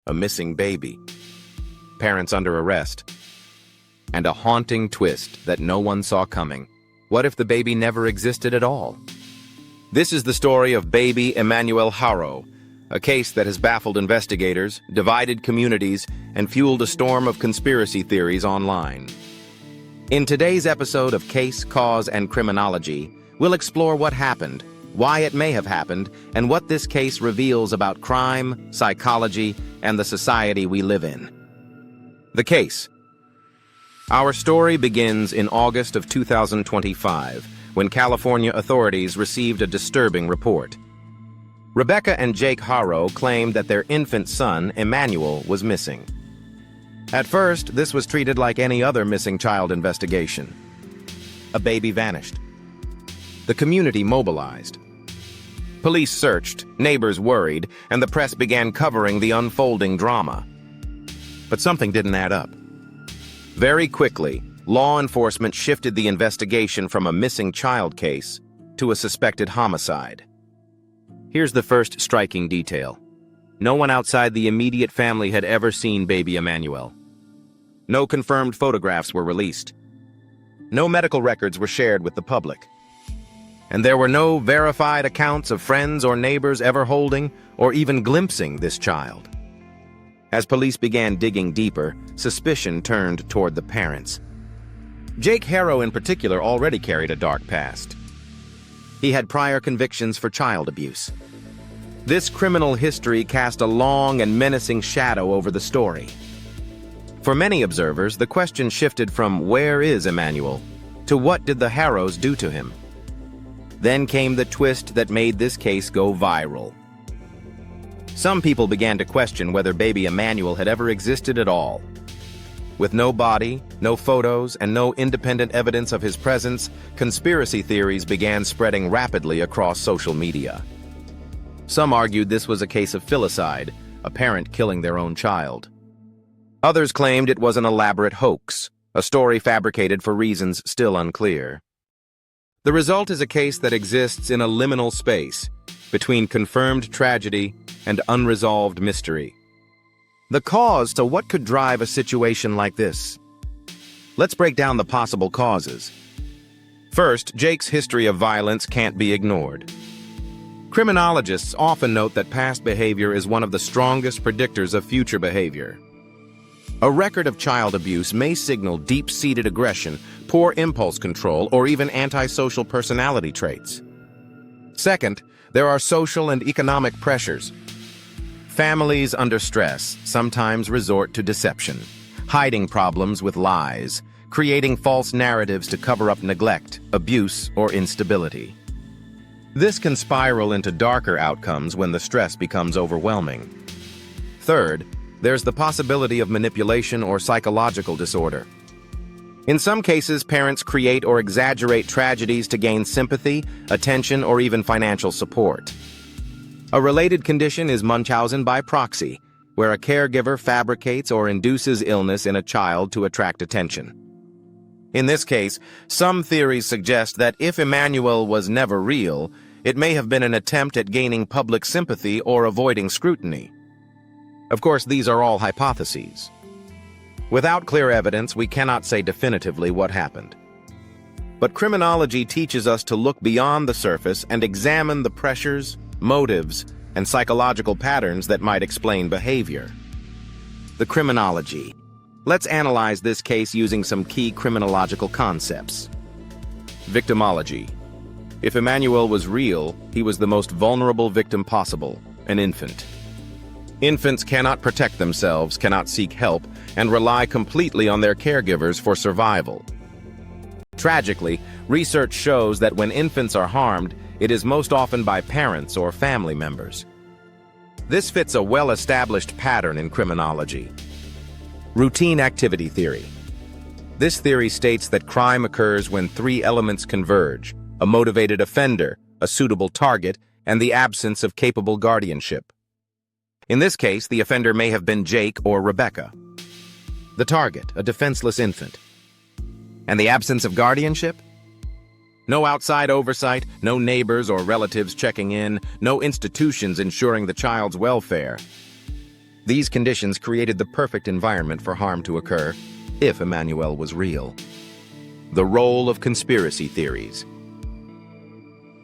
a missing baby, parents under arrest, and a haunting twist that no one saw coming. What if the baby never existed at all? This is the story of Baby Emmanuel Haro, a case that has baffled investigators, divided communities, and fueled a storm of conspiracy theories online. In today's episode of Case, Cause, and Criminology, we'll explore what happened, why it may have happened, and what this case reveals about crime, psychology, and the society we live in. The case. Our story begins in August of 2025, when California authorities received a disturbing report. Rebecca and Jake Haro claimed that their infant son, Emmanuel, was missing. At first, this was treated like any other missing child investigation. A baby vanished. The community mobilized. Police searched, neighbors worried, and the press began covering the unfolding drama. But something didn't add up. Very quickly, law enforcement shifted the investigation from a missing child case to a suspected homicide. Here's the first striking detail. No one outside the immediate family had ever seen baby Emmanuel. No confirmed photographs were released. No medical records were shared with the public. And there were no verified accounts of friends or neighbors ever holding or even glimpsing this child. As police began digging deeper, suspicion turned toward the parents. Jake Haro in particular already carried a dark past. He had prior convictions for child abuse. This criminal history cast a long and menacing shadow over the story. For many observers, the question shifted from where is Emmanuel to what did the Haros do to him? Then came the twist that made this case go viral. Some people began to question whether baby Emmanuel had ever existed at all. With no body, no photos, and no independent evidence of his presence, conspiracy theories began spreading rapidly across social media. Some argued this was a case of filicide, a parent killing their own child. Others claimed it was an elaborate hoax, a story fabricated for reasons still unclear. The result is a case that exists in a liminal space between confirmed tragedy and unresolved mystery. The cause to what could drive a situation like this? Let's break down the possible causes. First, Jake's history of violence can't be ignored. Criminologists often note that past behavior is one of the strongest predictors of future behavior. A record of child abuse may signal deep-seated aggression, poor impulse control, or even antisocial personality traits. Second, there are social and economic pressures. Families under stress sometimes resort to deception, hiding problems with lies, creating false narratives to cover up neglect, abuse, or instability. This can spiral into darker outcomes when the stress becomes overwhelming. Third, there's the possibility of manipulation or psychological disorder. In some cases, parents create or exaggerate tragedies to gain sympathy, attention, or even financial support. A related condition is Munchausen by proxy, where a caregiver fabricates or induces illness in a child to attract attention. In this case, some theories suggest that if Emmanuel was never real, it may have been an attempt at gaining public sympathy or avoiding scrutiny. Of course, these are all hypotheses. Without clear evidence, we cannot say definitively what happened. But criminology teaches us to look beyond the surface and examine the pressures, motives, and psychological patterns that might explain behavior. The criminology. Let's analyze this case using some key criminological concepts. Victimology. If Emmanuel was real, he was the most vulnerable victim possible, an infant. Infants cannot protect themselves, cannot seek help, and rely completely on their caregivers for survival. Tragically, research shows that when infants are harmed, it is most often by parents or family members. This fits a well-established pattern in criminology. Routine activity theory. This theory states that crime occurs when three elements converge: a motivated offender, a suitable target, and the absence of capable guardianship. In this case, the offender may have been Jake or Rebecca. The target, a defenseless infant. And the absence of guardianship? No outside oversight, no neighbors or relatives checking in, no institutions ensuring the child's welfare. These conditions created the perfect environment for harm to occur, if Emmanuel was real. The role of conspiracy theories.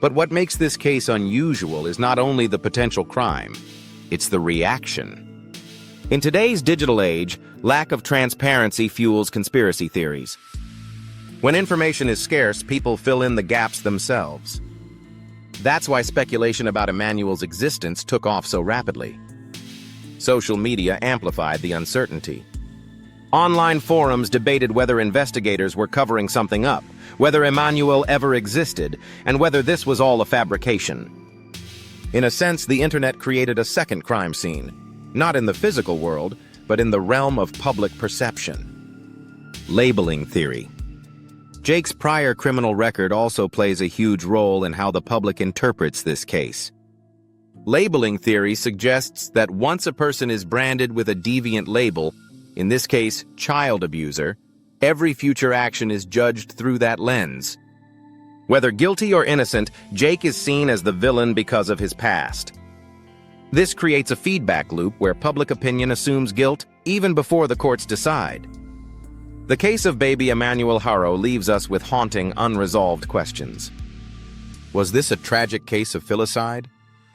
But what makes this case unusual is not only the potential crime, it's the reaction. In today's digital age, lack of transparency fuels conspiracy theories. When information is scarce, people fill in the gaps themselves. That's why speculation about Emmanuel's existence took off so rapidly. Social media amplified the uncertainty. Online forums debated whether investigators were covering something up, whether Emmanuel ever existed, and whether this was all a fabrication. In a sense, the internet created a second crime scene, not in the physical world, but in the realm of public perception. Labeling theory. Jake's prior criminal record also plays a huge role in how the public interprets this case. Labeling theory suggests that once a person is branded with a deviant label, in this case, child abuser, every future action is judged through that lens. Whether guilty or innocent, Jake is seen as the villain because of his past. This creates a feedback loop where public opinion assumes guilt even before the courts decide. The case of Baby Emmanuel Haro leaves us with haunting, unresolved questions. Was this a tragic case of filicide?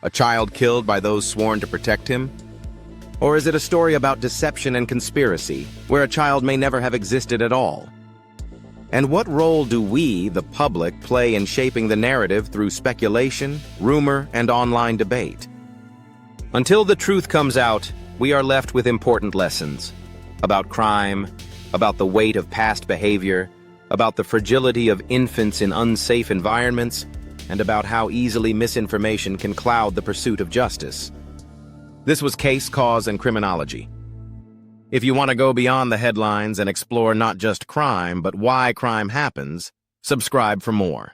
A child killed by those sworn to protect him? Or is it a story about deception and conspiracy, where a child may never have existed at all? And what role do we, the public, play in shaping the narrative through speculation, rumor, and online debate? Until the truth comes out, we are left with important lessons about crime, about the weight of past behavior, about the fragility of infants in unsafe environments, and about how easily misinformation can cloud the pursuit of justice. This was Case, Cause, and Criminology. If you want to go beyond the headlines and explore not just crime, but why crime happens, subscribe for more.